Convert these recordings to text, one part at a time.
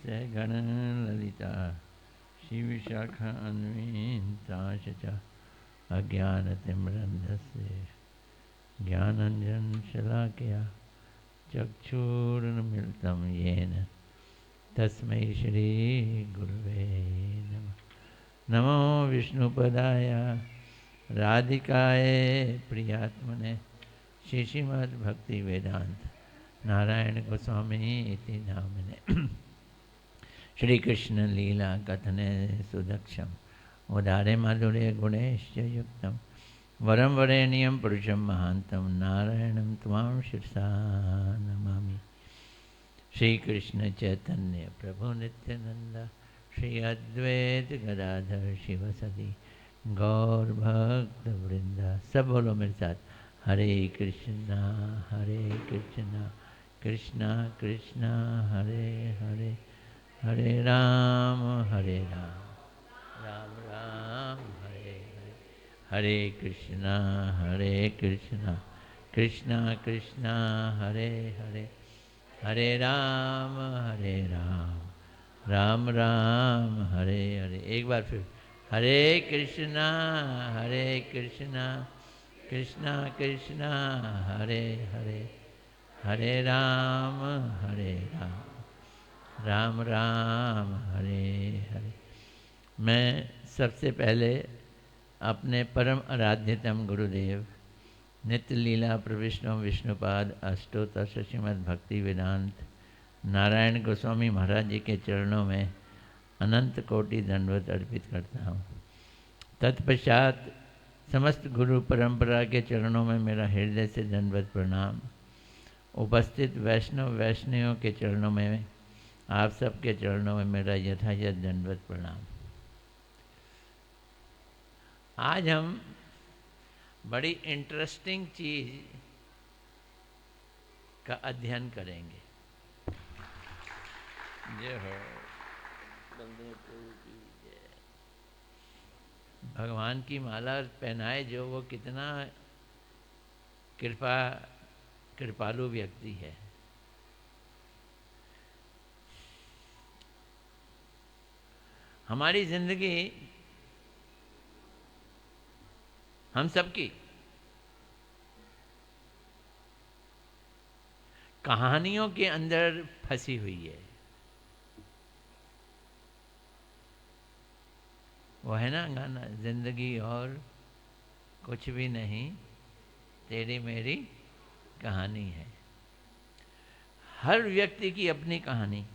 गणललिता श्रीविशाखान्विताश्च अज्ञानतिम्रन्धस्य ज्ञानञ्जनशलाकया चक्षुरुन्मिलितं येन तस्मै श्रीगुरुवे नमः। नमो विष्णुपदाय राधिकाय प्रियात्मने श्रीमद्भक्तिवेदांत नारायण गोस्वामी इति नामने श्री कृष्ण लीला कथने सुदक्षम उदारे माधुर्य गुणैश्च युक्तम वरम वरेण्यं पुरुषं महांतं नारायणं त्वां शिरसा नमामि। श्री कृष्ण चैतन्य प्रभु नित्यानंद श्री अद्वैत गदाधर शिवसदि गौर भक्त वृंदा। सब बोलो मेरे साथ, हरे कृष्णा कृष्णा कृष्णा हरे हरे, हरे राम राम राम हरे हरे, हरे कृष्णा कृष्णा कृष्णा हरे हरे, हरे राम राम राम हरे हरे। एक बार फिर, हरे कृष्णा कृष्णा कृष्णा हरे हरे, हरे राम राम राम हरे हरे। मैं सबसे पहले अपने परम आराध्यतम गुरुदेव नित्य लीला प्रविष्णु विष्णुपाद अष्टोत्तर श्रीमद् भक्ति वेदांत नारायण गोस्वामी महाराज जी के चरणों में अनंत कोटि दंडवत अर्पित करता हूँ। तत्पश्चात समस्त गुरु परंपरा के चरणों में मेरा हृदय से दंडवत प्रणाम। उपस्थित वैष्णव वैष्णवियों के चरणों में, आप सबके चरणों में मेरा यथायथ दंडवत प्रणाम। आज हम बड़ी इंटरेस्टिंग चीज का अध्ययन करेंगे। जय हो बलदेव प्रभु की जय। भगवान की माला पहनाए जो, वो कितना कृपालु व्यक्ति है। हमारी जिंदगी हम सबकी कहानियों के अंदर फंसी हुई है। वो है ना गाना, जिंदगी और कुछ भी नहीं तेरी मेरी कहानी है। हर व्यक्ति की अपनी कहानी,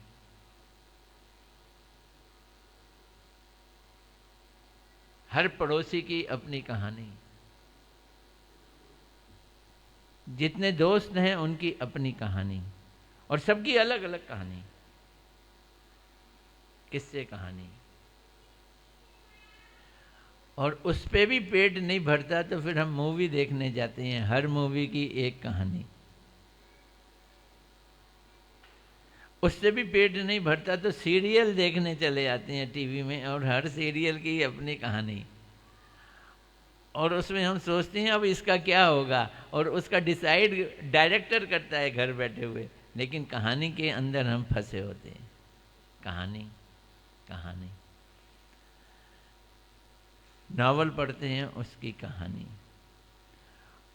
हर पड़ोसी की अपनी कहानी, जितने दोस्त हैं उनकी अपनी कहानी, और सबकी अलग अलग कहानी, किस्से कहानी। और उस पे भी पेट नहीं भरता तो फिर हम मूवी देखने जाते हैं, हर मूवी की एक कहानी। उससे भी पेट नहीं भरता तो सीरियल देखने चले जाते हैं टीवी में, और हर सीरियल की अपनी कहानी। और उसमें हम सोचते हैं अब इसका क्या होगा, और उसका डिसाइड डायरेक्टर करता है घर बैठे हुए, लेकिन कहानी के अंदर हम फंसे होते हैं। कहानी कहानी नॉवल पढ़ते हैं, उसकी कहानी।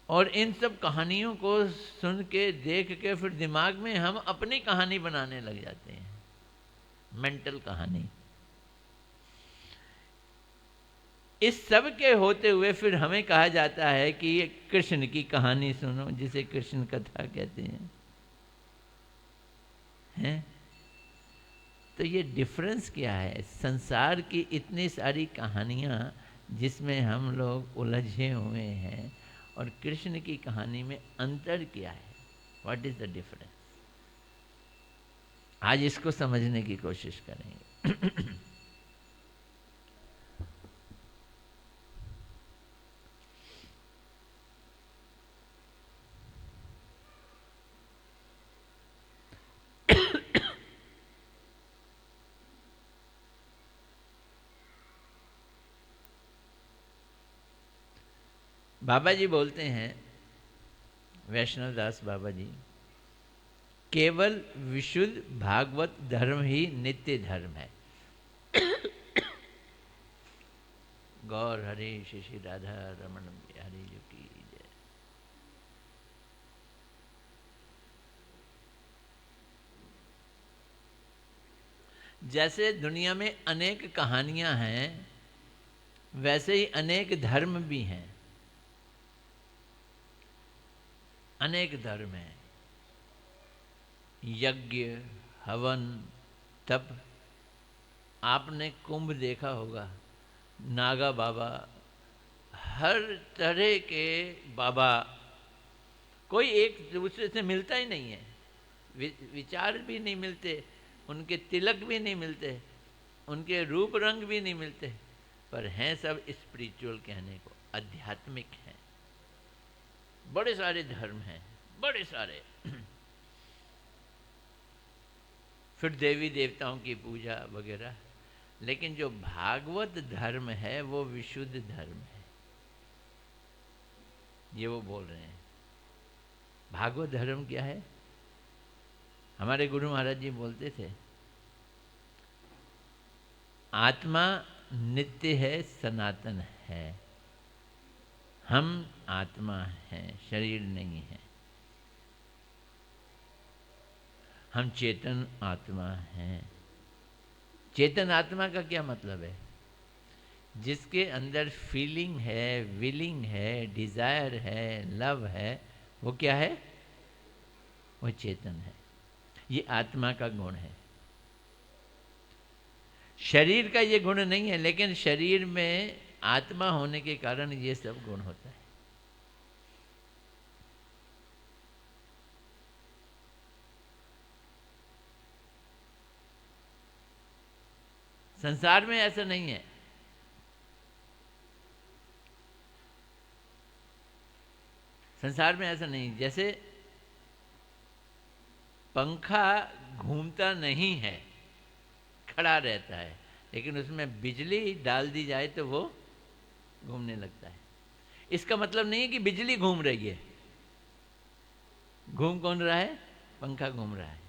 और इन सब कहानियों को सुन के देख के फिर दिमाग में हम अपनी कहानी बनाने लग जाते हैं, मेंटल कहानी। इस सब के होते हुए फिर हमें कहा जाता है कि ये कृष्ण की कहानी सुनो, जिसे कृष्ण कथा कहते हैं? तो ये डिफरेंस क्या है? संसार की इतनी सारी कहानियां जिसमें हम लोग उलझे हुए हैं, और कृष्ण की कहानी में अंतर क्या है? What is the difference? आज इसको समझने की कोशिश करेंगे। बाबा जी बोलते हैं, वैष्णव दास बाबा जी, केवल विशुद्ध भागवत धर्म ही नित्य धर्म है। गौर हरे श्री श्री राधा रमण बिहारी जी की जय। जैसे दुनिया में अनेक कहानियां हैं, वैसे ही अनेक धर्म भी हैं। अनेक धर्म हैं, यज्ञ, हवन, तप। आपने कुंभ देखा होगा, नागा बाबा, हर तरह के बाबा, कोई एक दूसरे से मिलता ही नहीं है, विचार भी नहीं मिलते, उनके तिलक भी नहीं मिलते, उनके रूप रंग भी नहीं मिलते, पर हैं सब स्पिरिचुअल, कहने को आध्यात्मिक हैं। बड़े सारे धर्म हैं, बड़े सारे। फिर देवी देवताओं की पूजा वगैरह, लेकिन जो भागवत धर्म है वो विशुद्ध धर्म है, ये वो बोल रहे हैं। भागवत धर्म क्या है? हमारे गुरु महाराज जी बोलते थे, आत्मा नित्य है, सनातन है। हम आत्मा हैं, शरीर नहीं है। हम चेतन आत्मा हैं। चेतन आत्मा का क्या मतलब है? जिसके अंदर फीलिंग है, विलिंग है, डिजायर है, लव है, वो क्या है? वो चेतन है। ये आत्मा का गुण है। शरीर का ये गुण नहीं है, लेकिन शरीर में आत्मा होने के कारण ये सब गुण होता है। संसार में ऐसा नहीं है। संसार में ऐसा नहीं, जैसे पंखा घूमता नहीं है, खड़ा रहता है, लेकिन उसमें बिजली डाल दी जाए तो वो घूमने लगता है। इसका मतलब नहीं है कि बिजली घूम रही है। घूम कौन रहा है? पंखा घूम रहा है।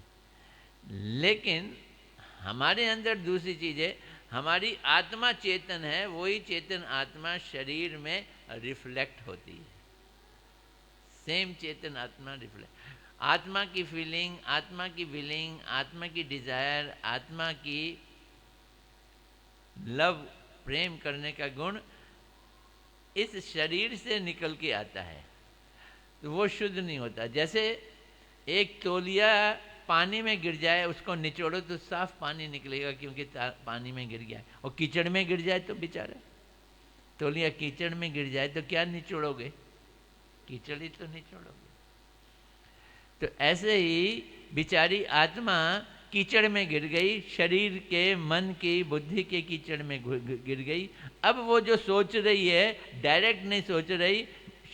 लेकिन हमारे अंदर दूसरी चीज है, हमारी आत्मा चेतन है, वही चेतन आत्मा शरीर में रिफ्लेक्ट होती है। सेम चेतन आत्मा रिफ्लेक्ट, आत्मा की फीलिंग, आत्मा की विलिंग, आत्मा की डिजायर, आत्मा की लव, प्रेम करने का गुण इस शरीर से निकल के आता है, तो वो शुद्ध नहीं होता। जैसे एक तौलिया पानी में गिर जाए, उसको निचोड़ो तो साफ पानी निकलेगा, क्योंकि पानी में गिर गया है। और कीचड़ में गिर जाए तो बेचारा, तौलिया कीचड़ में गिर जाए तो क्या निचोड़ोगे? कीचड़ ही तो निचोड़ोगे। तो ऐसे ही बिचारी आत्मा कीचड़ में गिर गई, शरीर के, मन की, बुद्धि के कीचड़ में गिर गई। अब वो जो सोच रही है, डायरेक्ट नहीं सोच रही,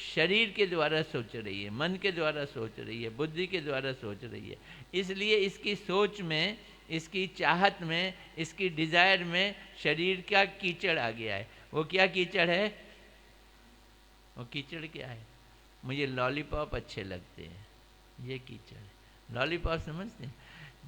शरीर के द्वारा सोच रही है, मन के द्वारा सोच रही है, बुद्धि के द्वारा सोच रही है। इसलिए इसकी सोच में, इसकी चाहत में, इसकी डिजायर में शरीर का कीचड़ आ गया है। वो क्या कीचड़ है? वो कीचड़ क्या है? मुझे लॉलीपॉप अच्छे लगते हैं, ये कीचड़ है। लॉलीपॉप समझते हैं?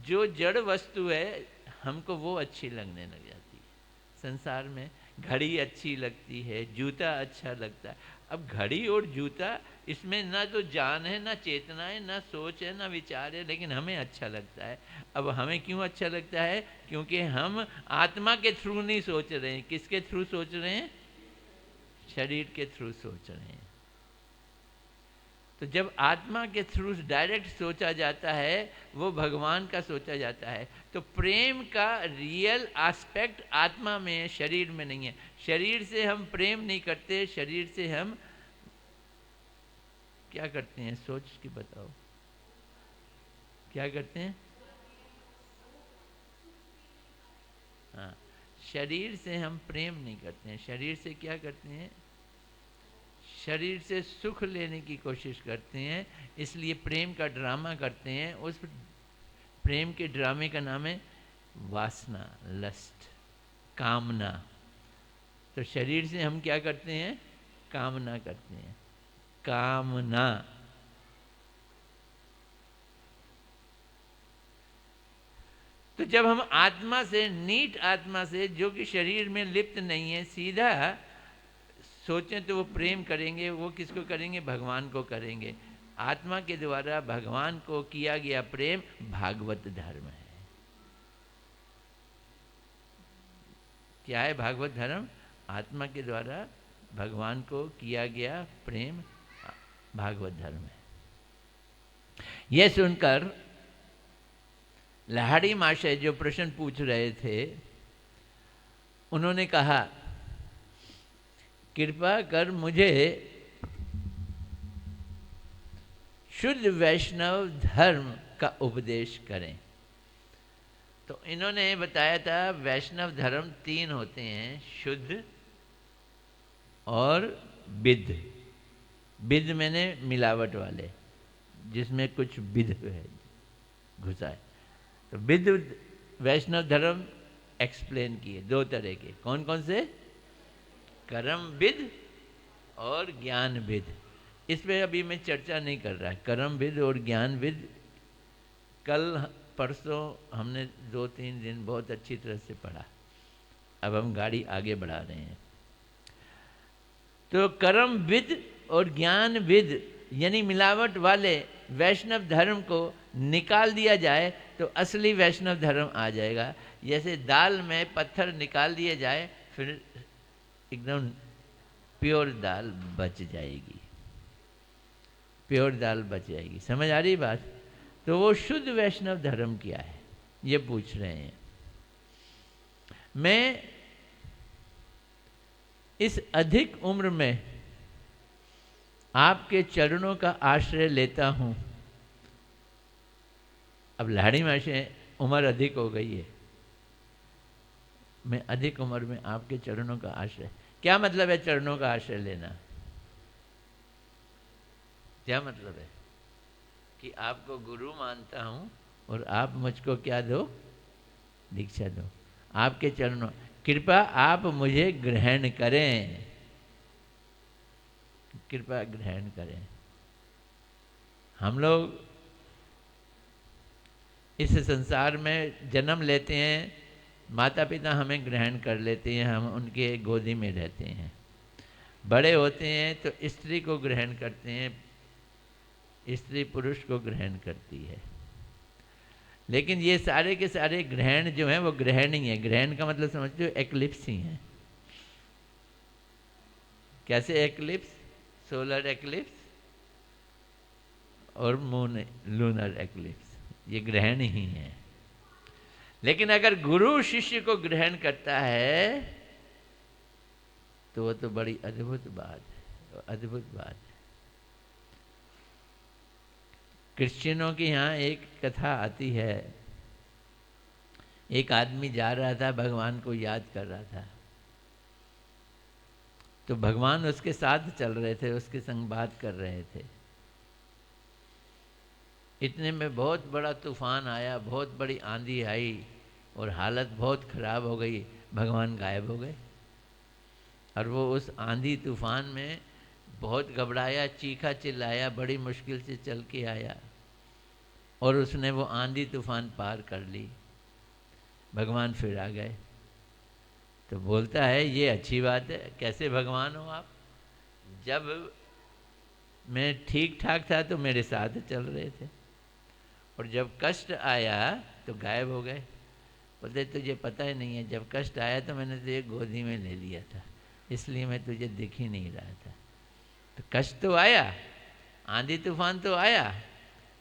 जो जड़ वस्तु है, हमको वो अच्छी लगने लग जाती है। संसार में घड़ी अच्छी लगती है, जूता अच्छा लगता है। अब घड़ी और जूता, इसमें ना तो जान है, ना चेतना है, ना सोच है, ना विचार है, लेकिन हमें अच्छा लगता है। अब हमें क्यों अच्छा लगता है? क्योंकि हम आत्मा के थ्रू नहीं सोच रहे हैं। किसके थ्रू सोच रहे हैं? शरीर के थ्रू सोच रहे हैं। तो जब आत्मा के थ्रू डायरेक्ट सोचा जाता है, वो भगवान का सोचा जाता है। तो प्रेम का रियल एस्पेक्ट आत्मा में है, शरीर में नहीं है। शरीर से हम प्रेम नहीं करते, शरीर से हम क्या करते हैं? सोच के बताओ, क्या करते हैं? हाँ, शरीर से हम प्रेम नहीं करते हैं। शरीर से क्या करते हैं? शरीर से सुख लेने की कोशिश करते हैं, इसलिए प्रेम का ड्रामा करते हैं। उस प्रेम के ड्रामे का नाम है वासना, लस्ट, कामना। तो शरीर से हम क्या करते हैं? कामना करते हैं। कामना। तो जब हम आत्मा से, नीट आत्मा से, जो कि शरीर में लिप्त नहीं है, सीधा सोचें तो वो प्रेम करेंगे, वो किसको करेंगे? भगवान को करेंगे। आत्मा के द्वारा भगवान को किया गया प्रेम भागवत धर्म है। क्या है भागवत धर्म? आत्मा के द्वारा भगवान को किया गया प्रेम भागवत धर्म है। यह सुनकर लाहिड़ी महाशय जो प्रश्न पूछ रहे थे, उन्होंने कहा, कृपा कर मुझे शुद्ध वैष्णव धर्म का उपदेश करें। तो इन्होंने बताया था वैष्णव धर्म 3 होते हैं, शुद्ध और विद्ध। विद्ध मैंने मिलावट वाले, जिसमें कुछ विद्ध है, घुसा है। तो विद्ध वैष्णव धर्म एक्सप्लेन किए 2 तरह के। कौन कौन से? कर्म विद्ध और ज्ञान विद्ध। इस पे अभी मैं चर्चा नहीं कर रहा है। कर्म विद्ध और ज्ञान विद्ध कल परसों हमने 2-3 दिन बहुत अच्छी तरह से पढ़ा। अब हम गाड़ी आगे बढ़ा रहे हैं। तो कर्म विद्ध और ज्ञान विद्ध यानी मिलावट वाले वैष्णव धर्म को निकाल दिया जाए तो असली वैष्णव धर्म आ जाएगा। जैसे दाल में पत्थर निकाल दिए जाए, फिर एकदम प्योर दाल बच जाएगी, प्योर दाल बच जाएगी। समझ आ रही बात? तो वो शुद्ध वैष्णव धर्म क्या है, ये पूछ रहे हैं। मैं इस अधिक उम्र में आपके चरणों का आश्रय लेता हूं। अब लाहिड़ी महाशय उम्र अधिक हो गई है, मैं अधिक उम्र में आपके चरणों का आश्रय। क्या मतलब है चरणों का आश्रय लेना? क्या मतलब है? कि आपको गुरु मानता हूं और आप मुझको क्या दो? दीक्षा दो। आपके चरणों, कृपा आप मुझे ग्रहण करें, कृपा ग्रहण करें। हम लोग इस संसार में जन्म लेते हैं, माता पिता हमें ग्रहण कर लेते हैं, हम उनके गोदी में रहते हैं। बड़े होते हैं तो स्त्री को ग्रहण करते हैं, स्त्री पुरुष को ग्रहण करती है। लेकिन ये सारे के सारे ग्रहण जो हैं वो ग्रहण ही है। ग्रहण का मतलब समझते हो? एक्लिप्स ही है। कैसे एक्लिप्स? सोलर एक्लिप्स और मून लूनर एक्लिप्स, ये ग्रहण ही है। लेकिन अगर गुरु शिष्य को ग्रहण करता है तो वो तो बड़ी अद्भुत बात है, अद्भुत बात है। क्रिश्चियनों के यहाँ एक कथा आती है। एक आदमी जा रहा था, भगवान को याद कर रहा था, तो भगवान उसके साथ चल रहे थे, उसके संग बात कर रहे थे। इतने में बहुत बड़ा तूफान आया, बहुत बड़ी आंधी आई और हालत बहुत खराब हो गई। भगवान गायब हो गए और वो उस आंधी तूफान में बहुत घबराया, चीखा चिल्लाया, बड़ी मुश्किल से चल के आया और उसने वो आंधी तूफान पार कर ली। भगवान फिर आ गए। तो बोलता है ये अच्छी बात है, कैसे भगवान हो आप? जब मैं ठीक ठाक था तो मेरे साथ चल रहे थे और जब कष्ट आया तो गायब हो गए। बोलते तुझे पता ही नहीं है, जब कष्ट आया तो मैंने तुझे गोदी में ले लिया था, इसलिए मैं तुझे दिख ही नहीं रहा था। तो कष्ट तो आया, आंधी तूफान तो आया,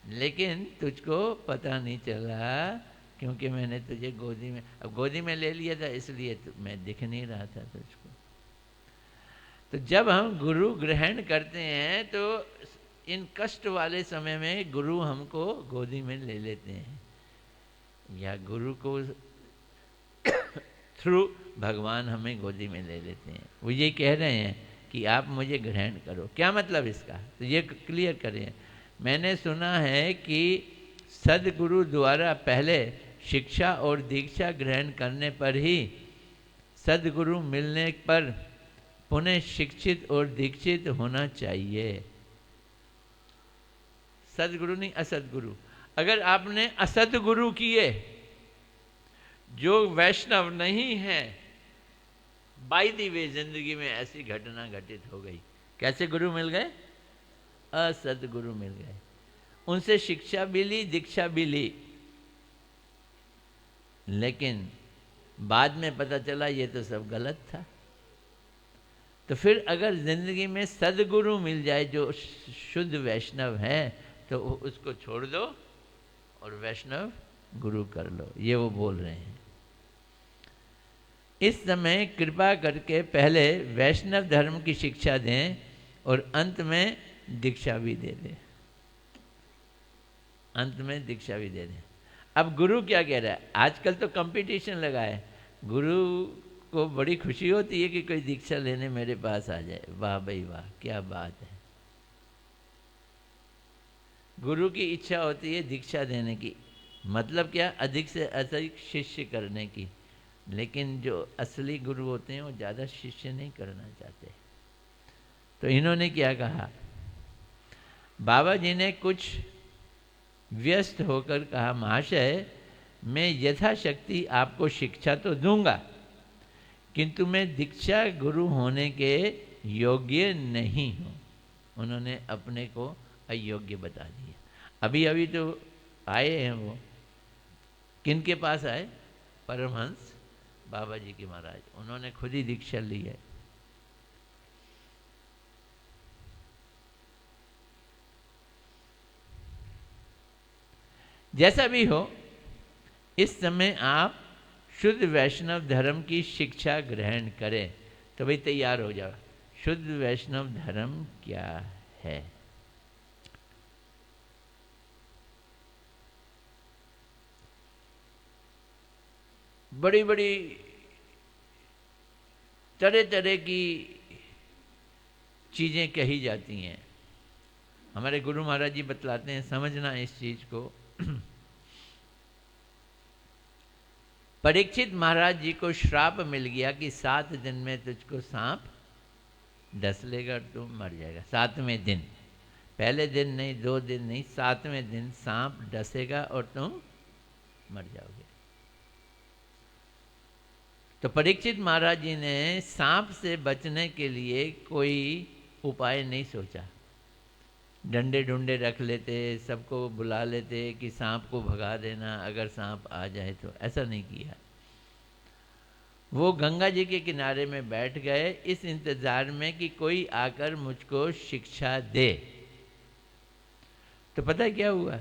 लेकिन तुझको पता नहीं चला क्योंकि मैंने तुझे गोदी में, अब गोदी में ले लिया था इसलिए मैं दिख नहीं रहा था तुझको। तो जब हम गुरु ग्रहण करते हैं तो इन कष्ट वाले समय में गुरु हमको गोदी में ले लेते हैं, या गुरु को थ्रू भगवान हमें गोदी में ले लेते हैं। वो ये कह रहे हैं कि आप मुझे ग्रहण करो। क्या मतलब इसका? तो ये क्लियर करें। मैंने सुना है कि सदगुरु द्वारा पहले शिक्षा और दीक्षा ग्रहण करने पर ही सदगुरु मिलने पर पुनः शिक्षित और दीक्षित होना चाहिए। सदगुरु नहीं, असदगुरु। अगर आपने असदगुरु किए जो वैष्णव नहीं है, बाय द वे जिंदगी में ऐसी घटना घटित हो गई। कैसे गुरु मिल गए? असदगुरु मिल गए, उनसे शिक्षा भी ली, दीक्षा भी ली, लेकिन बाद में पता चला ये तो सब गलत था। तो फिर अगर जिंदगी में सदगुरु मिल जाए जो शुद्ध वैष्णव है, तो उसको छोड़ दो और वैष्णव गुरु कर लो, ये वो बोल रहे हैं। इस समय कृपा करके पहले वैष्णव धर्म की शिक्षा दें और अंत में दीक्षा भी दे दें। अंत में दीक्षा भी दे दें। अब गुरु क्या कह रहा है? आजकल तो कंपटीशन लगा है, गुरु को बड़ी खुशी होती है कि कोई दीक्षा लेने मेरे पास आ जाए। वाह भाई वाह, क्या बात है। गुरु की इच्छा होती है दीक्षा देने की, मतलब क्या? अधिक से अधिक शिष्य करने की। लेकिन जो असली गुरु होते हैं वो ज़्यादा शिष्य नहीं करना चाहते। तो इन्होंने क्या कहा? बाबा जी ने कुछ व्यस्त होकर कहा, महाशय मैं यथाशक्ति आपको शिक्षा तो दूंगा, किंतु मैं दीक्षा गुरु होने के योग्य नहीं हूँ। उन्होंने अपने को अयोग्य बता दिया। अभी अभी तो आए हैं वो, किन के पास आए? परमहंस बाबा जी के महाराज, उन्होंने खुद ही दीक्षा ली है। जैसा भी हो, इस समय आप शुद्ध वैष्णव धर्म की शिक्षा ग्रहण करें। तो भाई तैयार हो जाओ। शुद्ध वैष्णव धर्म क्या है? बड़ी बड़ी तरह तरह की चीजें कही जाती हैं। हमारे गुरु महाराज जी बतलाते हैं, समझना इस चीज को। परीक्षित महाराज जी को श्राप मिल गया कि 7 दिन में तुझको सांप डस लेगा और तुम मर जाएगा। 7वें दिन, पहले दिन नहीं, 2 दिन नहीं, 7वें दिन सांप डसेगा और तुम मर जाओगे। तो परीक्षित महाराज जी ने सांप से बचने के लिए कोई उपाय नहीं सोचा। डंडे ढूंढे रख लेते, सबको बुला लेते कि सांप को भगा देना अगर सांप आ जाए तो। ऐसा नहीं किया। वो गंगा जी के किनारे में बैठ गए इस इंतजार में कि कोई आकर मुझको शिक्षा दे। तो पता है क्या हुआ?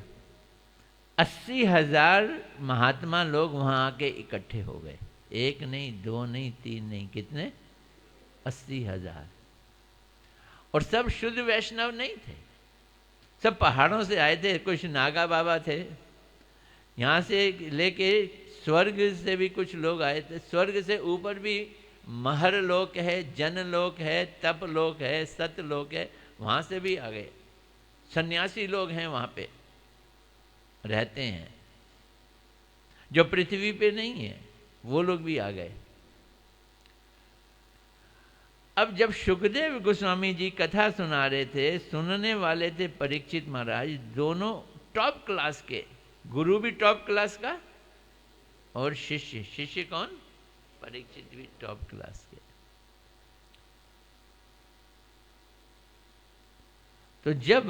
80,000 महात्मा लोग वहां आके इकट्ठे हो गए। 1 नहीं, 2 नहीं, 3 नहीं, कितने? 80,000। और सब शुद्ध वैष्णव नहीं थे, सब पहाड़ों से आए थे। कुछ नागा बाबा थे, यहाँ से लेके स्वर्ग से भी कुछ लोग आए थे। स्वर्ग से ऊपर भी महर लोक है, जन लोक है, तप लोक है, सत लोक है, वहाँ से भी आ गए। सन्यासी लोग हैं वहाँ पे रहते हैं, जो पृथ्वी पे नहीं है, वो लोग भी आ गए। अब जब सुखदेव गोस्वामी जी कथा सुना रहे थे, सुनने वाले थे परीक्षित महाराज, दोनों टॉप क्लास के, गुरु भी टॉप क्लास का और शिष्य, शिष्य कौन? परीक्षित भी टॉप क्लास के। तो जब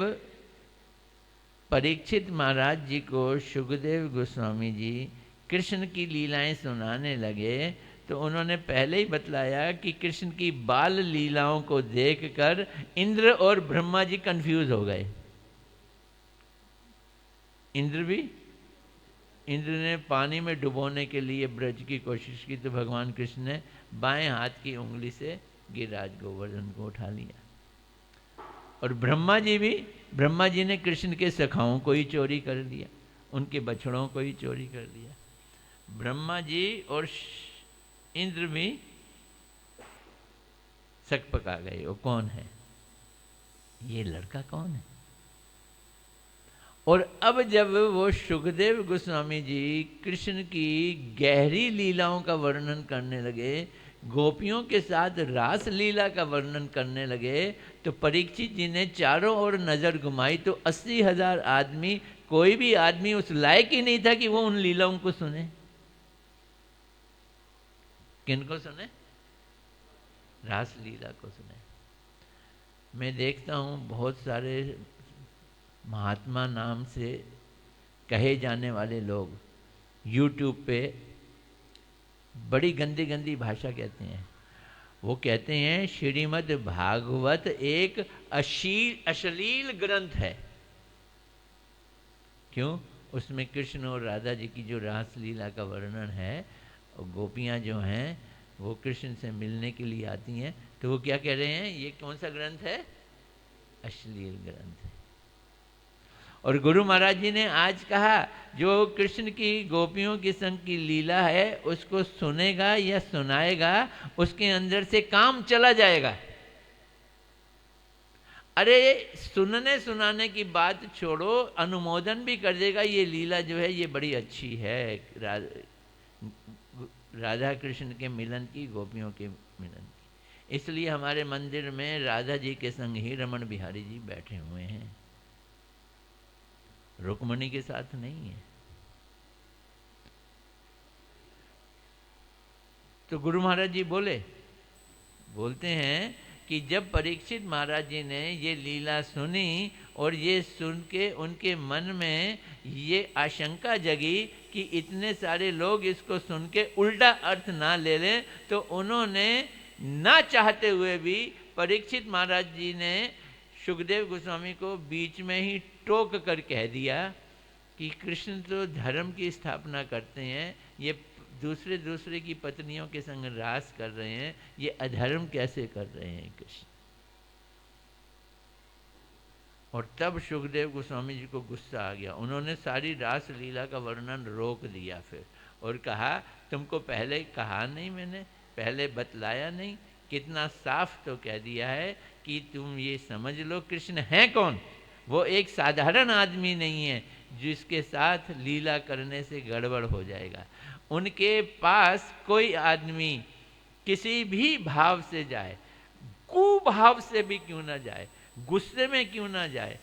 परीक्षित महाराज जी को सुखदेव गोस्वामी जी कृष्ण की लीलाएं सुनाने लगे, तो उन्होंने पहले ही बतलाया कि कृष्ण की बाल लीलाओं को देखकर इंद्र और ब्रह्मा जी कंफ्यूज हो गए। इंद्र ने पानी में डुबोने के लिए ब्रज की कोशिश की, तो भगवान कृष्ण ने बाएं हाथ की उंगली से गिरिराज गोवर्धन को उठा लिया। और ब्रह्मा जी ने कृष्ण के सखाओं को ही चोरी कर लिया, उनके बछड़ों को ही चोरी कर लिया। ब्रह्मा जी और इंद्र भी शक पका गए, वो कौन है, ये लड़का कौन है। और अब जब वो सुखदेव गोस्वामी जी कृष्ण की गहरी लीलाओं का वर्णन करने लगे, गोपियों के साथ रास लीला का वर्णन करने लगे, तो परीक्षित जी ने चारों ओर नजर घुमाई, तो 80,000 आदमी, कोई भी आदमी उस लायक ही नहीं था कि वो उन लीलाओं को सुने। किनको सुने? रास लीला को सुने। मैं देखता हूँ बहुत सारे महात्मा नाम से कहे जाने वाले लोग YouTube पे बड़ी गंदी गंदी भाषा कहते हैं। वो कहते हैं श्रीमद् भागवत एक अश्लील ग्रंथ है। क्यों? उसमें कृष्ण और राधा जी की जो रास लीला का वर्णन है, गोपियाँ जो हैं वो कृष्ण से मिलने के लिए आती हैं, तो वो क्या कह रहे हैं? ये कौन सा ग्रंथ है? अश्लील ग्रंथ है। और गुरु महाराज जी ने आज कहा जो कृष्ण की गोपियों के संग की लीला है उसको सुनेगा या सुनाएगा, उसके अंदर से काम चला जाएगा। अरे सुनने सुनाने की बात छोड़ो, अनुमोदन भी कर देगा, ये लीला जो है ये बड़ी अच्छी है, राधा कृष्ण के मिलन की, गोपियों के मिलन की। इसलिए हमारे मंदिर में राधा जी के संग ही रमण बिहारी जी बैठे हुए हैं, रुक्मणी के साथ नहीं है। तो गुरु महाराज जी बोलते हैं कि जब परीक्षित महाराज जी ने ये लीला सुनी और ये सुन के उनके मन में ये आशंका जगी कि इतने सारे लोग इसको सुन के उल्टा अर्थ ना ले लें, तो उन्होंने ना चाहते हुए भी परीक्षित महाराज जी ने सुखदेव गोस्वामी को बीच में ही टोक कर कह दिया कि कृष्ण तो धर्म की स्थापना करते हैं, ये दूसरे की पत्नियों के संग रास कर रहे हैं, ये अधर्म कैसे कर रहे हैं कृष्ण। और तब सुखदेव गोस्वामी जी को गुस्सा आ गया। उन्होंने सारी रास लीला का वर्णन रोक दिया फिर और कहा तुमको पहले कहा नहीं, मैंने पहले बतलाया नहीं? कितना साफ तो कह दिया है कि तुम ये समझ लो कृष्ण है कौन। वो एक साधारण आदमी नहीं है जिसके साथ लीला करने से गड़बड़ हो जाएगा। उनके पास कोई आदमी किसी भी भाव से जाए, कुभाव से भी क्यों ना जाए, गुस्से में क्यों ना जाए,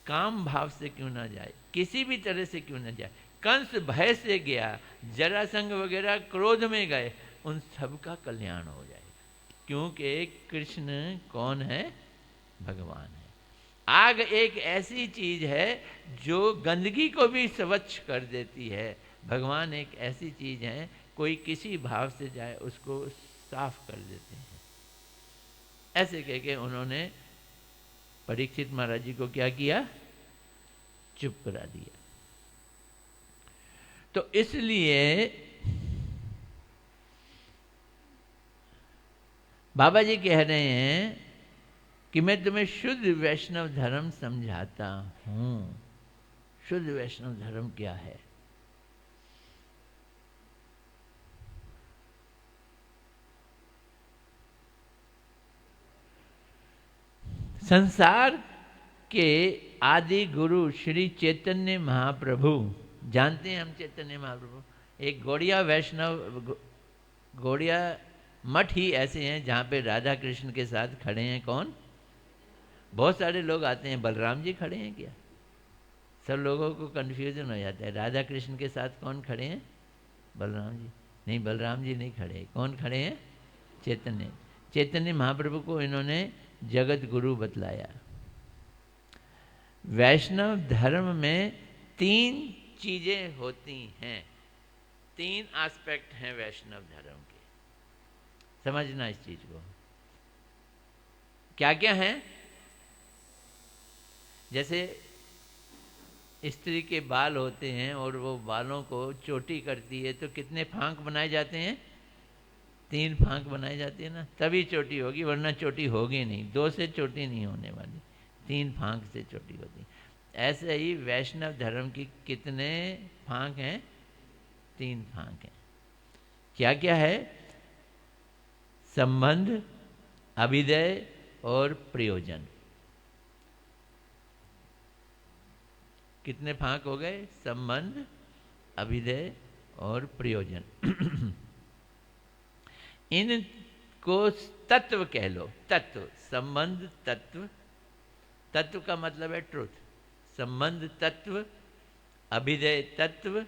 काम भाव से क्यों ना जाए, किसी भी तरह से क्यों ना जाए, कंस भय से गया, जरासंध वगैरह क्रोध में गए, उन सब का कल्याण हो जाएगा। क्योंकि कृष्ण कौन है? भगवान है। आग एक ऐसी चीज है जो गंदगी को भी स्वच्छ कर देती है। भगवान एक ऐसी चीज है, कोई किसी भाव से जाए उसको साफ कर देते हैं। ऐसे कह के उन्होंने परीक्षित महाराज जी को क्या किया? चुप करा दिया। तो इसलिए बाबा जी कह रहे हैं कि मैं तुम्हें शुद्ध वैष्णव धर्म समझाता हूं। शुद्ध वैष्णव धर्म क्या है? संसार के आदि गुरु श्री चैतन्य महाप्रभु, जानते हैं हम चैतन्य महाप्रभु? एक गौड़िया वैष्णव, गौड़िया मठ ही ऐसे हैं जहाँ पे राधा कृष्ण के साथ खड़े हैं। कौन? बहुत सारे लोग आते हैं, बलराम जी खड़े हैं क्या? सब लोगों को कन्फ्यूजन हो जाता है, राधा कृष्ण के साथ कौन खड़े हैं? बलराम जी नहीं, बलराम जी नहीं खड़े। कौन खड़े हैं? चैतन्य। चैतन्य महाप्रभु को इन्होंने जगत गुरु बतलाया। वैष्णव धर्म में 3 चीजें होती हैं, 3 एस्पेक्ट हैं वैष्णव धर्म के। समझना इस चीज को। क्या क्या है? जैसे स्त्री के बाल होते हैं और वो बालों को चोटी करती है तो कितने फांक बनाए जाते हैं? 3 फांक बनाई जाती है ना, तभी चोटी होगी, वरना चोटी होगी नहीं। 2 से चोटी नहीं होने वाली, 3 फांक से चोटी होती। ऐसे ही वैष्णव धर्म की कितने फांक हैं? 3 फांक हैं। क्या क्या है? संबंध, अभिदय और प्रयोजन। कितने फांक हो गए? संबंध, अभिदय और प्रयोजन। इनको तत्व कह लो। तत्व, संबंध तत्व, तत्व का मतलब है ट्रुथ। संबंध तत्व, अभिदय तत्व,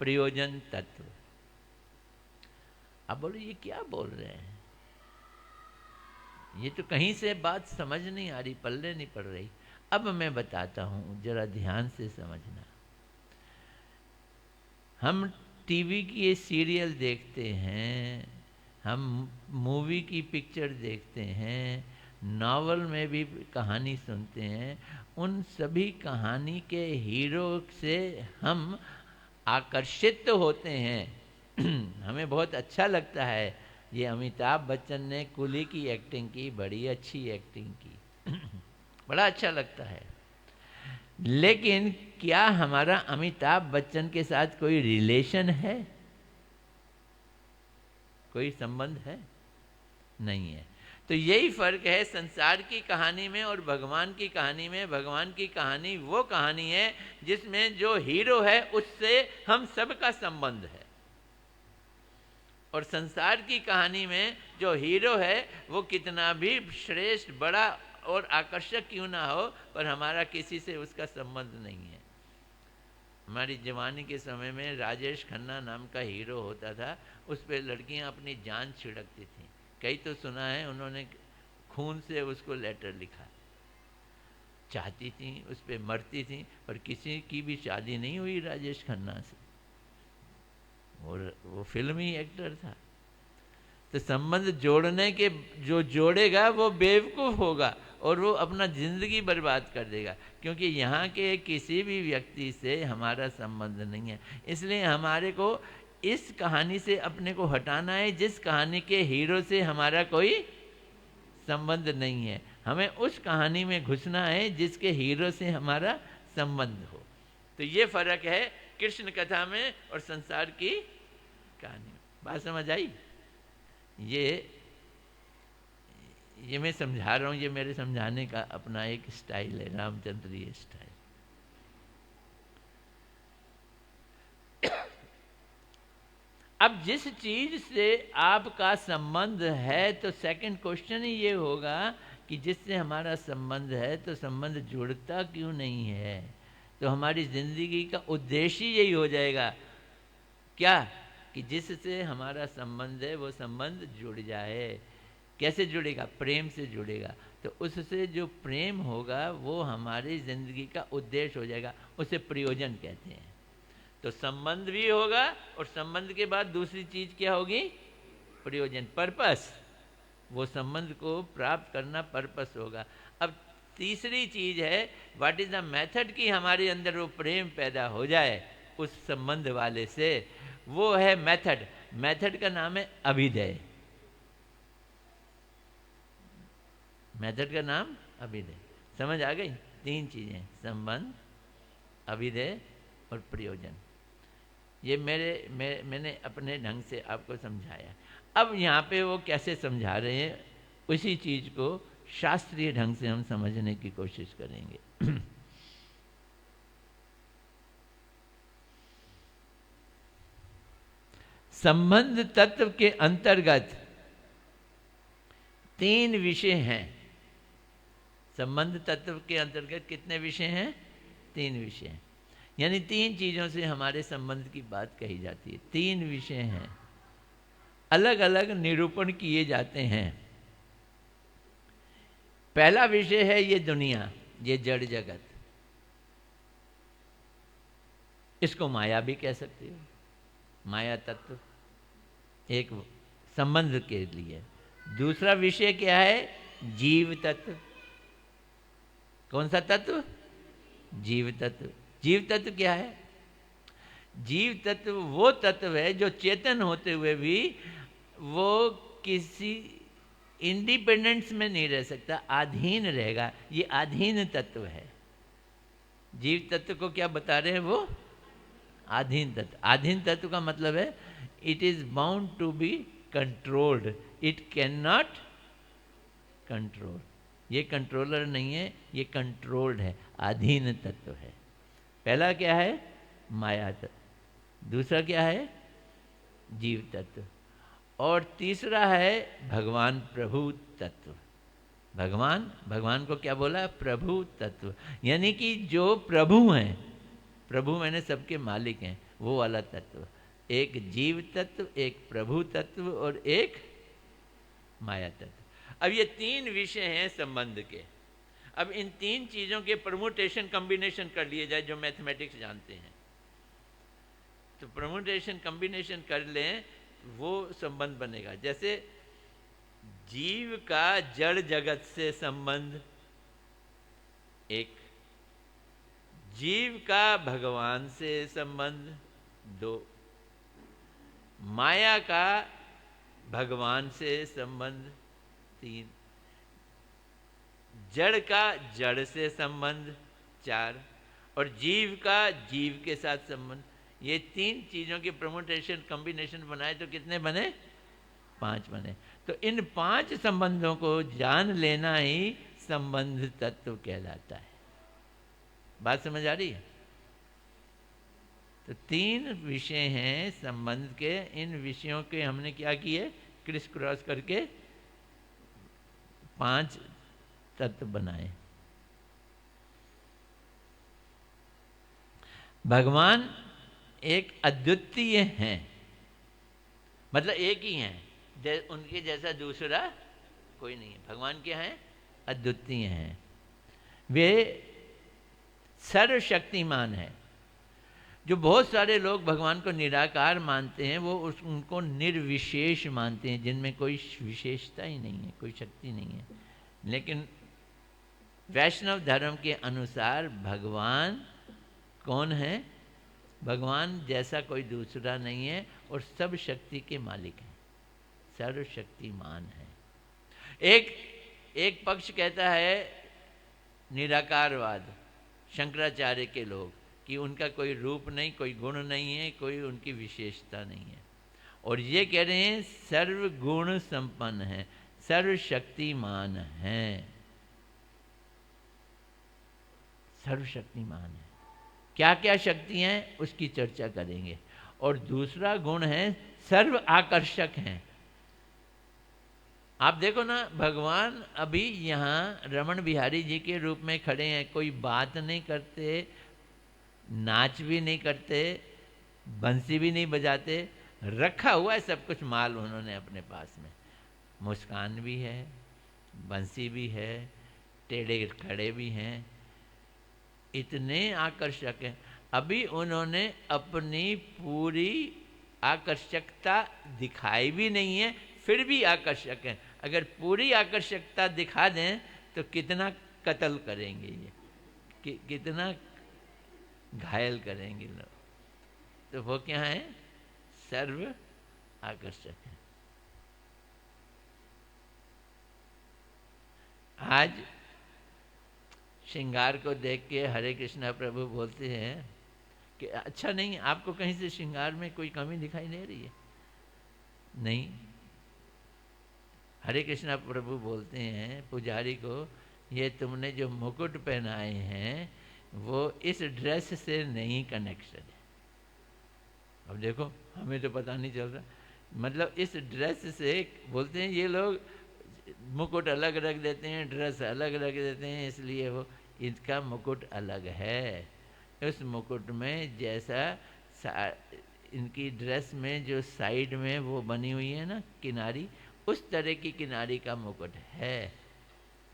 प्रयोजन तत्व। आप बोलो ये क्या बोल रहे हैं, ये तो कहीं से बात समझ नहीं आ रही, पल्ले नहीं पड़ रही। अब मैं बताता हूं, जरा ध्यान से समझना। हम टीवी की ये सीरियल देखते हैं, हम मूवी की पिक्चर देखते हैं, नावल में भी कहानी सुनते हैं, उन सभी कहानी के हीरो से हम आकर्षित तो होते हैं हमें बहुत अच्छा लगता है, ये अमिताभ बच्चन ने कुली की एक्टिंग की, बड़ी अच्छी एक्टिंग की बड़ा अच्छा लगता है। लेकिन क्या हमारा अमिताभ बच्चन के साथ कोई रिलेशन है, कोई संबंध है? नहीं है। तो यही फर्क है संसार की कहानी में और भगवान की कहानी में। भगवान की कहानी वो कहानी है जिसमें जो हीरो है उससे हम सबका संबंध है, और संसार की कहानी में जो हीरो है वो कितना भी श्रेष्ठ, बड़ा और आकर्षक क्यों ना हो, पर हमारा किसी से उसका संबंध नहीं है। हमारी जवानी के समय में राजेश खन्ना नाम का हीरो होता था, उस पर लड़कियां अपनी जान छिड़कती थीं। कई तो सुना है उन्होंने खून से उसको लेटर लिखा, चाहती थी उस पर, मरती थी, पर किसी की भी शादी नहीं हुई राजेश खन्ना से, और वो फिल्मी एक्टर था। तो संबंध जोड़ने के, जो जोड़ेगा वो बेवकूफ़ होगा और वो अपना ज़िंदगी बर्बाद कर देगा, क्योंकि यहाँ के किसी भी व्यक्ति से हमारा संबंध नहीं है। इसलिए हमारे को इस कहानी से अपने को हटाना है जिस कहानी के हीरो से हमारा कोई संबंध नहीं है। हमें उस कहानी में घुसना है जिसके हीरो से हमारा संबंध हो। तो ये फर्क है कृष्ण कथा में और संसार की कहानी में। बात समझ आई? ये मैं समझा रहा हूँ, ये मेरे समझाने का अपना एक स्टाइल है, रामचंद्रीय स्टाइल। अब जिस चीज से आपका संबंध है, तो सेकंड क्वेश्चन ही ये होगा कि जिससे हमारा संबंध है तो संबंध जुड़ता क्यों नहीं है? तो हमारी जिंदगी का उद्देश्य यही हो जाएगा क्या, कि जिससे हमारा संबंध है वो संबंध जुड़ जाए। कैसे जुड़ेगा? प्रेम से जुड़ेगा। तो उससे जो प्रेम होगा वो हमारी जिंदगी का उद्देश्य हो जाएगा, उसे प्रयोजन कहते हैं। तो संबंध भी होगा और संबंध के बाद दूसरी चीज क्या होगी? प्रयोजन, पर्पस। वो संबंध को प्राप्त करना पर्पस होगा। अब तीसरी चीज है व्हाट इज द मेथड कि हमारे अंदर वो प्रेम पैदा हो जाए उस संबंध वाले से, वो है मेथड। मेथड का नाम है अभिदय। मेथड का नाम अभिदय। समझ आ गई? तीन चीजें, संबंध, अभिदय और प्रयोजन। ये मैंने अपने ढंग से आपको समझाया। अब यहाँ पे वो कैसे समझा रहे हैं उसी चीज को शास्त्रीय ढंग से हम समझने की कोशिश करेंगे। संबंध तत्व के अंतर्गत तीन विषय हैं। संबंध तत्व के अंतर्गत कितने विषय हैं? तीन विषय हैं। यानी तीन चीजों से हमारे संबंध की बात कही जाती है। तीन विषय हैं, अलग अलग निरूपण किए जाते हैं। पहला विषय है ये दुनिया, ये जड़ जगत। इसको माया भी कह सकते हो, माया तत्व एक संबंध के लिए। दूसरा विषय क्या है? जीव तत्व। कौन सा तत्व? जीव तत्व। जीव तत्व क्या है? जीव तत्व वो तत्व है जो चेतन होते हुए भी वो किसी इंडिपेंडेंस में नहीं रह सकता, अधीन रहेगा। ये अधीन तत्व है। जीव तत्व को क्या बता रहे हैं? वो अधीन तत्व। अधीन तत्व का मतलब है it is bound to be controlled, it can not control. ये कंट्रोलर नहीं है, ये कंट्रोल्ड है, अधीन तत्व है। पहला क्या है? माया तत्व। दूसरा क्या है? जीव तत्व। और तीसरा है भगवान प्रभु तत्व। भगवान को क्या बोला? प्रभु तत्व। यानी कि जो प्रभु हैं, प्रभु मैंने सबके मालिक हैं, वो वाला तत्व। एक जीव तत्व, एक प्रभु तत्व और एक माया तत्व। अब ये तीन विषय हैं संबंध के। अब इन तीन चीज़ों के परमुटेशन कॉम्बिनेशन कर लिए जाए, जो मैथमेटिक्स जानते हैं, तो परमुटेशन कॉम्बिनेशन कर लें, वो संबंध बनेगा। जैसे जीव का जड़ जगत से संबंध एक, जीव का भगवान से संबंध दो, माया का भगवान से संबंध तीन, जड़ का जड़ से संबंध चार, और जीव का जीव के साथ संबंध। ये तीन चीज़ों के परमुटेशन कॉम्बिनेशन बनाए तो कितने बने? 5 बने। तो इन 5 संबंधों को जान लेना ही संबंध तत्व कहलाता है। बात समझ आ रही है? तो 3 विषय हैं संबंध के। इन विषयों के हमने क्या किए? क्रिस क्रॉस करके 5 तत्व बनाए। भगवान एक अद्वितीय हैं, मतलब एक ही हैं, उनके जैसा दूसरा कोई नहीं है। भगवान क्या है? अद्वितीय हैं। वे सर्वशक्तिमान है। जो बहुत सारे लोग भगवान को निराकार मानते हैं, वो उनको निर्विशेष मानते हैं, जिनमें कोई विशेषता ही नहीं है, कोई शक्ति नहीं है। लेकिन वैष्णव धर्म के अनुसार भगवान कौन है? भगवान जैसा कोई दूसरा नहीं है और सब शक्ति के मालिक हैं, सर्वशक्तिमान है। एक पक्ष कहता है निराकारवाद, शंकराचार्य के लोग, कि उनका कोई रूप नहीं, कोई गुण नहीं है, कोई उनकी विशेषता नहीं है। और ये कह रहे हैं सर्वगुण संपन्न है, सर्वशक्तिमान है, सर्वशक्तिमान है। क्या क्या शक्ति हैं उसकी चर्चा करेंगे। और दूसरा गुण है सर्व आकर्षक हैं। आप देखो ना, भगवान अभी यहाँ रमण बिहारी जी के रूप में खड़े हैं, कोई बात नहीं करते, नाच भी नहीं करते, बंसी भी नहीं बजाते, रखा हुआ है सब कुछ माल उन्होंने अपने पास में। मुस्कान भी है, बंसी भी है, टेढ़े खड़े भी हैं, इतने आकर्षक हैं। अभी उन्होंने अपनी पूरी आकर्षकता दिखाई भी नहीं है, फिर भी आकर्षक हैं। अगर पूरी आकर्षकता दिखा दें तो कितना कत्ल करेंगे ये, कितना घायल करेंगे लोग। तो वो क्या है? सर्व आकर्षक है। आज श्रृंगार को देख के हरे कृष्णा प्रभु बोलते हैं कि अच्छा नहीं, आपको कहीं से श्रृंगार में कोई कमी दिखाई नहीं रही है? नहीं। हरे कृष्णा प्रभु बोलते हैं पुजारी को, ये तुमने जो मुकुट पहनाए हैं वो इस ड्रेस से नहीं कनेक्शन है। अब देखो, हमें तो पता नहीं चल रहा, मतलब इस ड्रेस से बोलते हैं ये लोग मुकुट अलग रख देते हैं, ड्रेस अलग रख देते हैं, इसलिए वो इनका मुकुट अलग है। उस मुकुट में जैसा इनकी ड्रेस में जो साइड में वो बनी हुई है ना किनारी, उस तरह की किनारी का मुकुट है।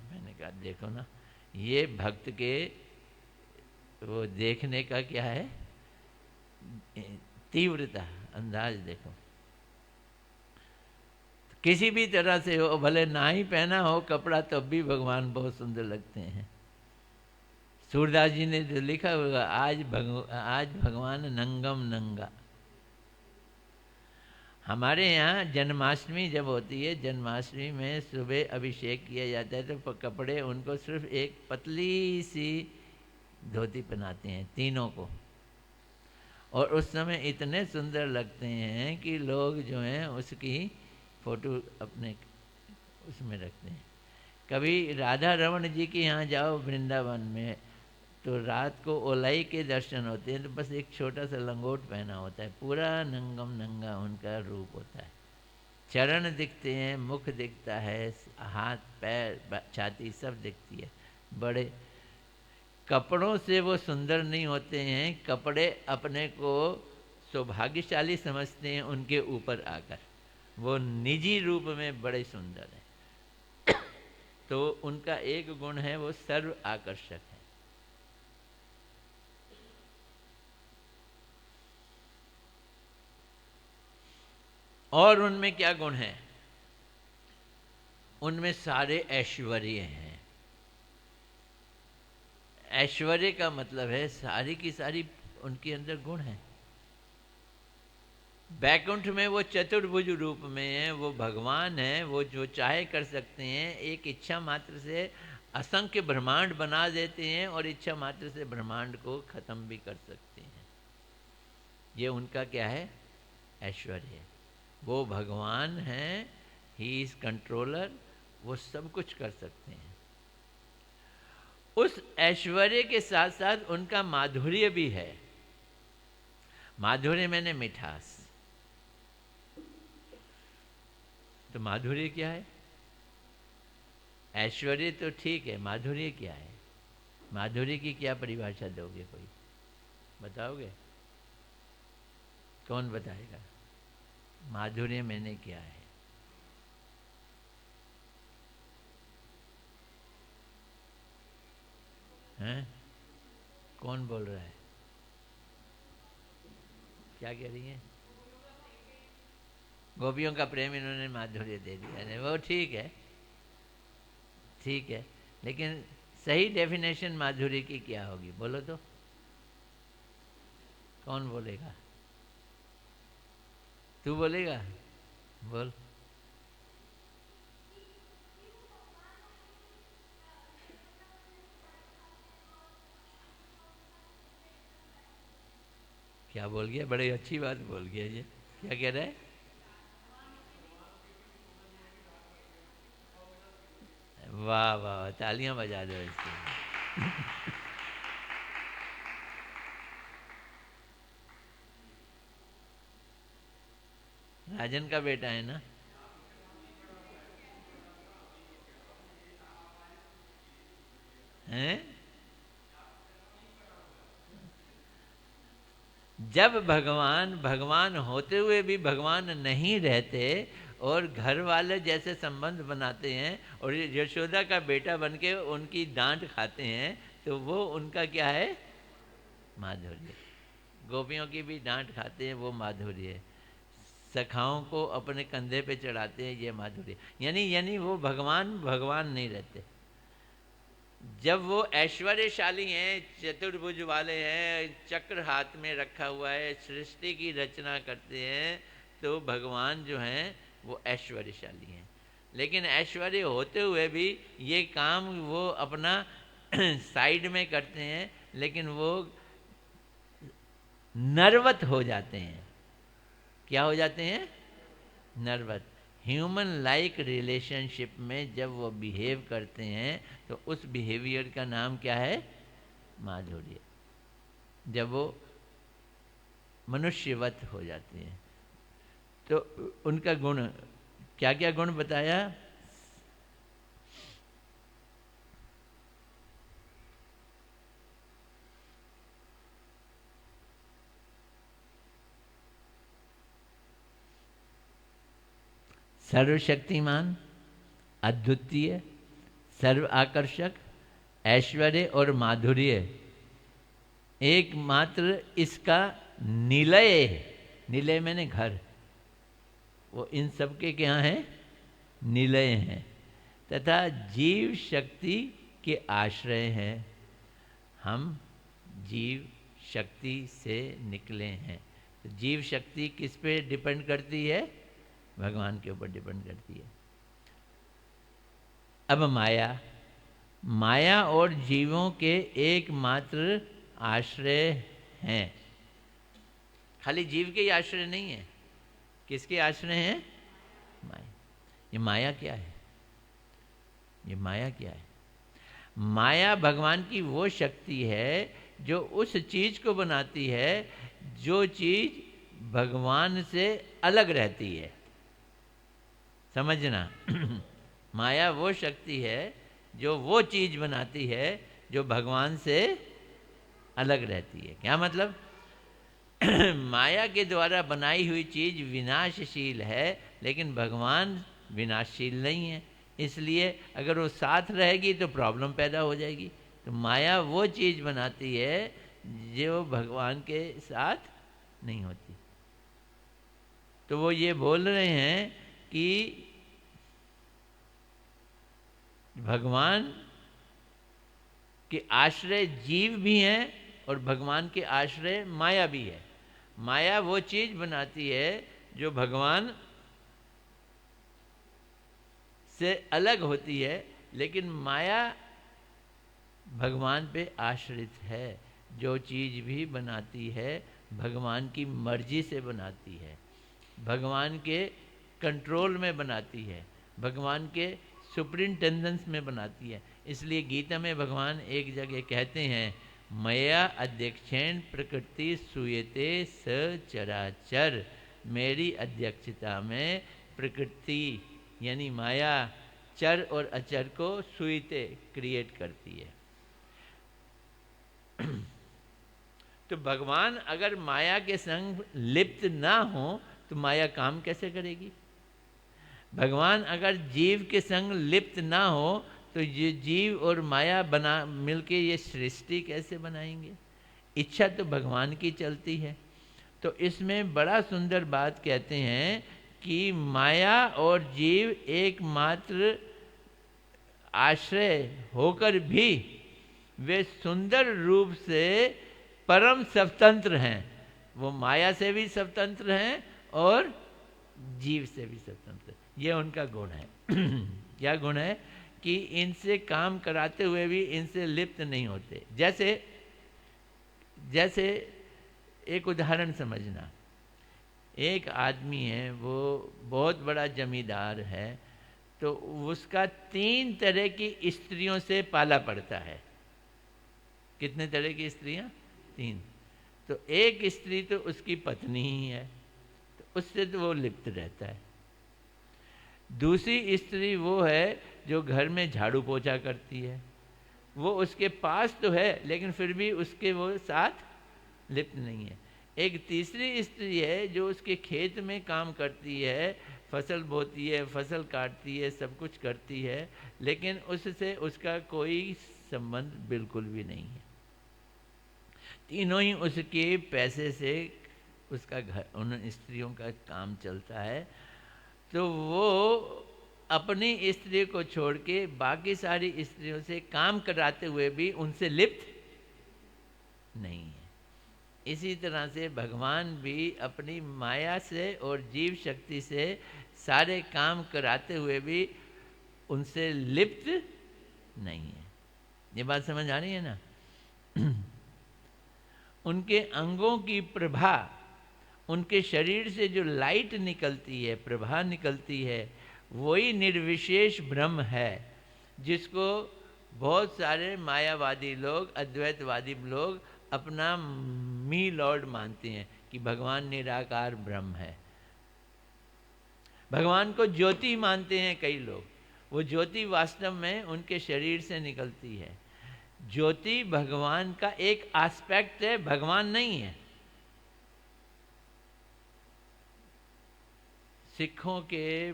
मैंने कहा देखो ना, ये भक्त के वो देखने का क्या है, तीव्रता, अंदाज देखो। किसी भी तरह से हो, भले ना ही पहना हो कपड़ा, तब भी भगवान बहुत सुंदर लगते हैं। सूरदास जी ने जो लिखा होगा, आज भगवान नंगम नंगा। हमारे यहाँ जन्माष्टमी जब होती है, जन्माष्टमी में सुबह अभिषेक किया जाता है, तो कपड़े उनको सिर्फ एक पतली सी धोती पहनाते हैं तीनों को, और उस समय इतने सुंदर लगते हैं कि लोग जो हैं उसकी फोटो अपने उसमें रखते हैं। कभी राधा रमण जी के यहाँ जाओ वृंदावन में, तो रात को ओलाई के दर्शन होते हैं, तो बस एक छोटा सा लंगोट पहना होता है, पूरा नंगम नंगा उनका रूप होता है। चरण दिखते हैं, मुख दिखता है, हाथ पैर छाती सब दिखती है। बड़े कपड़ों से वो सुंदर नहीं होते हैं, कपड़े अपने को सौभाग्यशाली समझते हैं उनके ऊपर आकर। वो निजी रूप में बड़े सुंदर हैं। तो उनका एक गुण है, वो सर्व आकर्षक है। और उनमें क्या गुण है? उनमें सारे ऐश्वर्य हैं। ऐश्वर्य का मतलब है सारी की सारी उनके अंदर गुण है। बैकुंठ में वो चतुर्भुज रूप में है, वो भगवान है, वो जो चाहे कर सकते हैं। एक इच्छा मात्र से असंख्य ब्रह्मांड बना देते हैं और इच्छा मात्र से ब्रह्मांड को खत्म भी कर सकते हैं। ये उनका क्या है? ऐश्वर्य। वो भगवान हैं, ही इज कंट्रोलर, वो सब कुछ कर सकते हैं। उस ऐश्वर्य के साथ साथ उनका माधुर्य भी है। माधुर्य मैंने मिठास। तो माधुर्य क्या है? ऐश्वर्य तो ठीक है, माधुर्य क्या है? माधुर्य की क्या परिभाषा दोगे? कोई बताओगे? कौन बताएगा? माधुर्य मैंने क्या है? हैं? कौन बोल रहा है? क्या कह रही है? गोपियों का प्रेम इन्होंने माधुर्य दे दिया है। वो ठीक है, ठीक है, लेकिन सही डेफिनेशन माधुर्य की क्या होगी? बोलो तो। कौन बोलेगा? तू बोलेगा? बोल। क्या बोल गया? बड़ी अच्छी बात बोल गया ये। क्या कह रहा है? वाह वाह, तालियां बजा दो इसके लिए। राजन का बेटा है ना? हैं? जब भगवान भगवान होते हुए भी भगवान नहीं रहते और घर वाले जैसे संबंध बनाते हैं और यशोदा का बेटा बनके उनकी डांट खाते हैं, तो वो उनका क्या है? माधुर्य। गोपियों की भी डांट खाते हैं, वो माधुर्य है। सखाओं को अपने कंधे पे चढ़ाते हैं, ये माधुर्य। यानी वो भगवान भगवान नहीं रहते। जब वो ऐश्वर्यशाली हैं, चतुर्भुज वाले हैं, चक्र हाथ में रखा हुआ है, सृष्टि की रचना करते हैं, तो भगवान जो हैं वो ऐश्वर्यशाली हैं। लेकिन ऐश्वर्य होते हुए भी ये काम वो अपना साइड में करते हैं, लेकिन वो नर्वत हो जाते हैं। क्या हो जाते हैं? नर्वस। ह्यूमन लाइक रिलेशनशिप में जब वो बिहेव करते हैं तो उस बिहेवियर का नाम क्या है? माधुर्य। जब वो मनुष्यवत हो जाते हैं तो उनका गुण क्या क्या गुण बताया? सर्वशक्तिमान, अद्वितीय, सर्व आकर्षक, ऐश्वर्य और माधुर्य एकमात्र इसका निलय है। निलय मैंने घर, वो इन सब के क्या हैं? निलय हैं, तथा जीव शक्ति के आश्रय हैं। हम जीव शक्ति से निकले हैं। तो जीव शक्ति किस पे डिपेंड करती है? भगवान के ऊपर डिपेंड करती है। अब माया, माया और जीवों के एकमात्र आश्रय हैं। खाली जीव के ही आश्रय नहीं है। किसके आश्रय हैं? माया। ये माया क्या है? ये माया क्या है? माया भगवान की वो शक्ति है जो उस चीज को बनाती है जो चीज भगवान से अलग रहती है। समझना। माया वो शक्ति है जो वो चीज बनाती है जो भगवान से अलग रहती है। क्या मतलब? माया के द्वारा बनाई हुई चीज विनाशशील है, लेकिन भगवान विनाशशील नहीं है। इसलिए अगर वो साथ रहेगी तो प्रॉब्लम पैदा हो जाएगी। तो माया वो चीज बनाती है जो भगवान के साथ नहीं होती। तो वो ये बोल रहे हैं कि भगवान के आश्रय जीव भी हैं और भगवान के आश्रय माया भी है। माया वो चीज बनाती है जो भगवान से अलग होती है, लेकिन माया भगवान पे आश्रित है। जो चीज भी बनाती है भगवान की मर्जी से बनाती है, भगवान के कंट्रोल में बनाती है, भगवान के सुपरिंटेंडेंस में बनाती है। इसलिए गीता में भगवान एक जगह कहते हैं, मया अध्यक्षेण प्रकृति सूयते सचराचर। मेरी अध्यक्षता में प्रकृति यानी माया चर और अचर को सूयते क्रिएट करती है। तो भगवान अगर माया के संग लिप्त ना हो तो माया काम कैसे करेगी? भगवान अगर जीव के संग लिप्त ना हो तो ये जीव और माया बना मिलके ये सृष्टि कैसे बनाएंगे? इच्छा तो भगवान की चलती है। तो इसमें बड़ा सुंदर बात कहते हैं कि माया और जीव एकमात्र आश्रय होकर भी वे सुंदर रूप से परम स्वतंत्र हैं। वो माया से भी स्वतंत्र हैं और जीव से भी स्वतंत्र। ये उनका गुण है। क्या गुण है? कि इनसे काम कराते हुए भी इनसे लिप्त नहीं होते। जैसे एक उदाहरण समझना, एक आदमी है, वो बहुत बड़ा जमींदार है, तो उसका 3 तरह की स्त्रियों से पाला पड़ता है। कितने तरह की स्त्रियां? 3। तो एक स्त्री तो उसकी पत्नी ही है, तो उससे तो वो लिप्त रहता है। दूसरी स्त्री वो है जो घर में झाड़ू पोछा करती है, वो उसके पास तो है लेकिन फिर भी उसके वो साथ लिप्त नहीं है। एक तीसरी स्त्री है जो उसके खेत में काम करती है, फसल बोती है, फसल काटती है, सब कुछ करती है, लेकिन उससे उसका कोई संबंध बिल्कुल भी नहीं है। तीनों ही उसके पैसे से उसका घर, उन स्त्रियों का काम चलता है। तो वो अपनी स्त्री को छोड़ के बाकी सारी स्त्रियों से काम कराते हुए भी उनसे लिप्त नहीं है। इसी तरह से भगवान भी अपनी माया से और जीव शक्ति से सारे काम कराते हुए भी उनसे लिप्त नहीं है। ये बात समझ आ रही है ना? उनके अंगों की प्रभा, उनके शरीर से जो लाइट निकलती है, प्रभा निकलती है, वही निर्विशेष ब्रह्म है, जिसको बहुत सारे मायावादी लोग, अद्वैतवादी लोग अपना मी लॉर्ड मानते हैं कि भगवान निराकार ब्रह्म है। भगवान को ज्योति मानते हैं कई लोग। वो ज्योति वास्तव में उनके शरीर से निकलती है। ज्योति भगवान का एक एस्पेक्ट है, भगवान नहीं है। सिखों के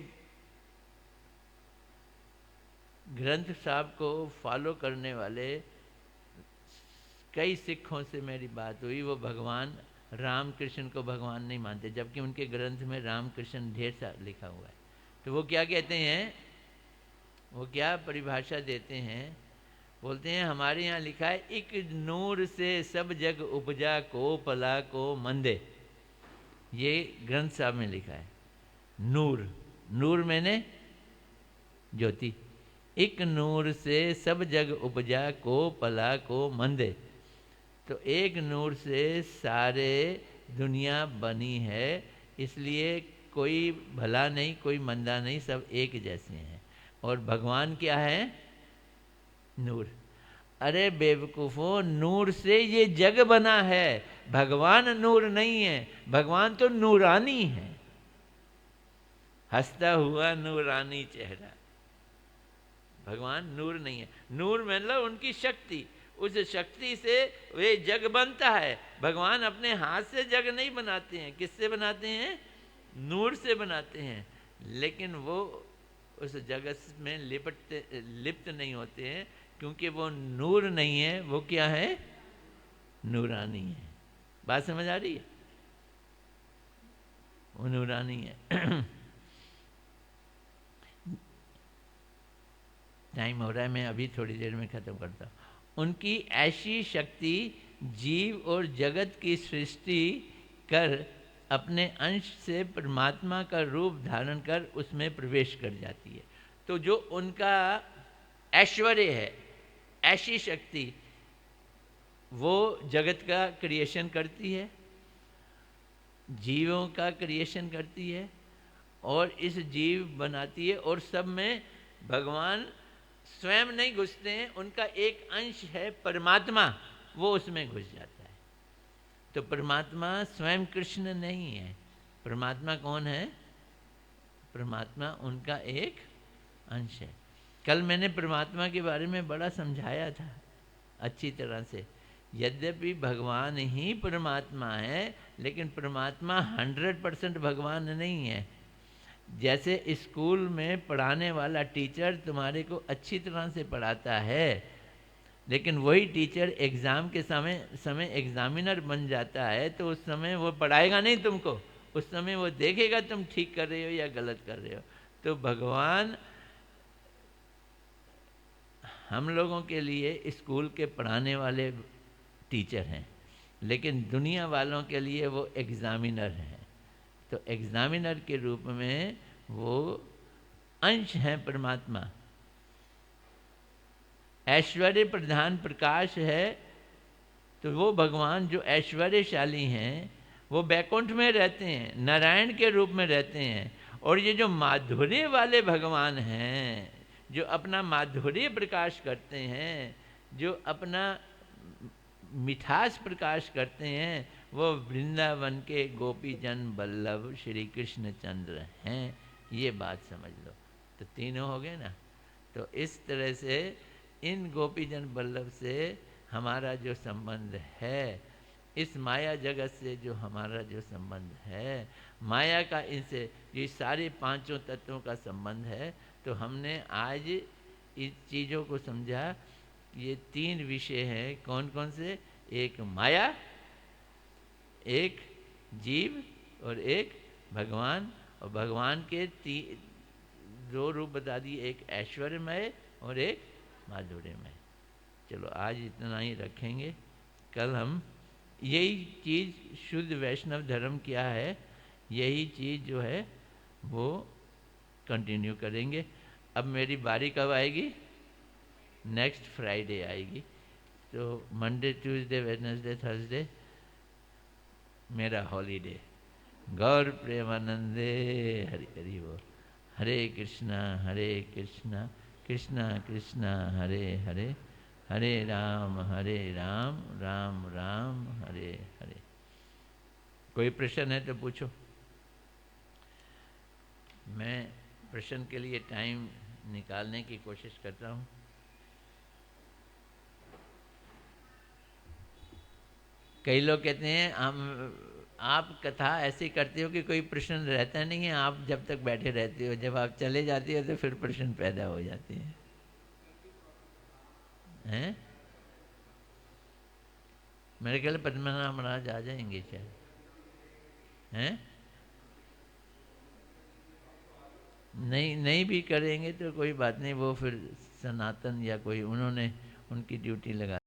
ग्रंथ साहब को फॉलो करने वाले कई सिखों से मेरी बात हुई। वो भगवान राम कृष्ण को भगवान नहीं मानते, जबकि उनके ग्रंथ में राम कृष्ण ढेर सा लिखा हुआ है। तो वो क्या कहते हैं, वो क्या परिभाषा देते हैं? बोलते हैं हमारे यहाँ लिखा है, एक नूर से सब जग उपजा को पला को मंदे। ये ग्रंथ साहब में लिखा है। नूर, नूर मैंने ज्योति। एक नूर से सब जग उपजा को पला को मंदे। तो एक नूर से सारे दुनिया बनी है, इसलिए कोई भला नहीं, कोई मंदा नहीं, सब एक जैसे हैं। और भगवान क्या है? नूर। अरे बेवकूफों, नूर से ये जग बना है, भगवान नूर नहीं है। भगवान तो नूरानी है, हंसता हुआ नूरानी चेहरा। भगवान नूर नहीं है। नूर मतलब उनकी शक्ति, उस शक्ति से वे जग बनता है। भगवान अपने हाथ से जग नहीं बनाते हैं, किससे बनाते हैं? नूर से बनाते हैं। लेकिन वो उस जगत में लिप्त नहीं होते हैं, क्योंकि वो नूर नहीं है, वो क्या है? नूरानी है। बात समझ आ रही है? वो नूरानी है। टाइम हो रहा है, मैं अभी थोड़ी देर में ख़त्म करता हूँ। उनकी ऐसी शक्ति जीव और जगत की सृष्टि कर अपने अंश से परमात्मा का रूप धारण कर उसमें प्रवेश कर जाती है। तो जो उनका ऐश्वर्य है, ऐसी शक्ति, वो जगत का क्रिएशन करती है, जीवों का क्रिएशन करती है, और इस जीव बनाती है, और सब में भगवान स्वयं नहीं घुसते हैं, उनका एक अंश है परमात्मा, वो उसमें घुस जाता है। तो परमात्मा स्वयं कृष्ण नहीं है। परमात्मा कौन है? परमात्मा उनका एक अंश है। कल मैंने परमात्मा के बारे में बड़ा समझाया था अच्छी तरह से। यद्यपि भगवान ही परमात्मा है, लेकिन परमात्मा 100% भगवान नहीं है। जैसे स्कूल में पढ़ाने वाला टीचर तुम्हारे को अच्छी तरह से पढ़ाता है, लेकिन वही टीचर एग्ज़ाम के समय एग्जामिनर बन जाता है, तो उस समय वो पढ़ाएगा नहीं तुमको, उस समय वो देखेगा तुम ठीक कर रहे हो या गलत कर रहे हो। तो भगवान हम लोगों के लिए स्कूल के पढ़ाने वाले टीचर हैं, लेकिन दुनिया वालों के लिए वो एग्जामिनर हैं। तो एग्जामिनर के रूप में वो अंश हैं परमात्मा। ऐश्वर्य प्रधान प्रकाश है, तो वो भगवान जो ऐश्वर्यशाली हैं वो बैकुंठ में रहते हैं, नारायण के रूप में रहते हैं। और ये जो माधुर्य वाले भगवान हैं, जो अपना माधुर्य प्रकाश करते हैं, जो अपना मिठास प्रकाश करते हैं, वो वृंदावन के गोपी जन बल्लभ श्री कृष्ण चंद्र हैं। ये बात समझ लो। तो तीनों हो गए ना। तो इस तरह से इन गोपी जन बल्लभ से हमारा जो संबंध है, इस माया जगत से जो हमारा जो संबंध है, माया का इनसे ये सारे पांचों तत्वों का संबंध है। तो हमने आज इस चीज़ों को समझा। ये तीन विषय हैं। कौन कौन से? एक माया, एक जीव, और एक भगवान। और भगवान के दो रूप बता दिए, एक ऐश्वर्यमय और एक माधुर्यमय। चलो आज इतना ही रखेंगे। कल हम यही चीज़, शुद्ध वैष्णव धर्म क्या है, यही चीज़ जो है वो कंटिन्यू करेंगे। अब मेरी बारी कब आएगी? नेक्स्ट फ्राइडे आएगी। तो मंडे, ट्यूसडे, वेडनेसडे, थर्सडे मेरा हॉलीडे। गौर प्रेमानंदे हरि हरि बोल। हरे कृष्णा कृष्णा कृष्णा हरे हरे, हरे राम राम राम हरे हरे। कोई प्रश्न है तो पूछो। मैं प्रश्न के लिए टाइम निकालने की कोशिश करता हूँ। कई लोग कहते हैं आप कथा ऐसी करते हो कि कोई प्रश्न रहता नहीं है, आप जब तक बैठे रहते हो, जब आप चले जाते हो तो फिर प्रश्न पैदा हो जाते हैं। हैं? मेरे ख्याल पद्मनाभ महाराज आ जाएंगे शायद। हैं? नहीं भी करेंगे तो कोई बात नहीं, वो फिर सनातन या कोई उन्होंने उनकी ड्यूटी लगा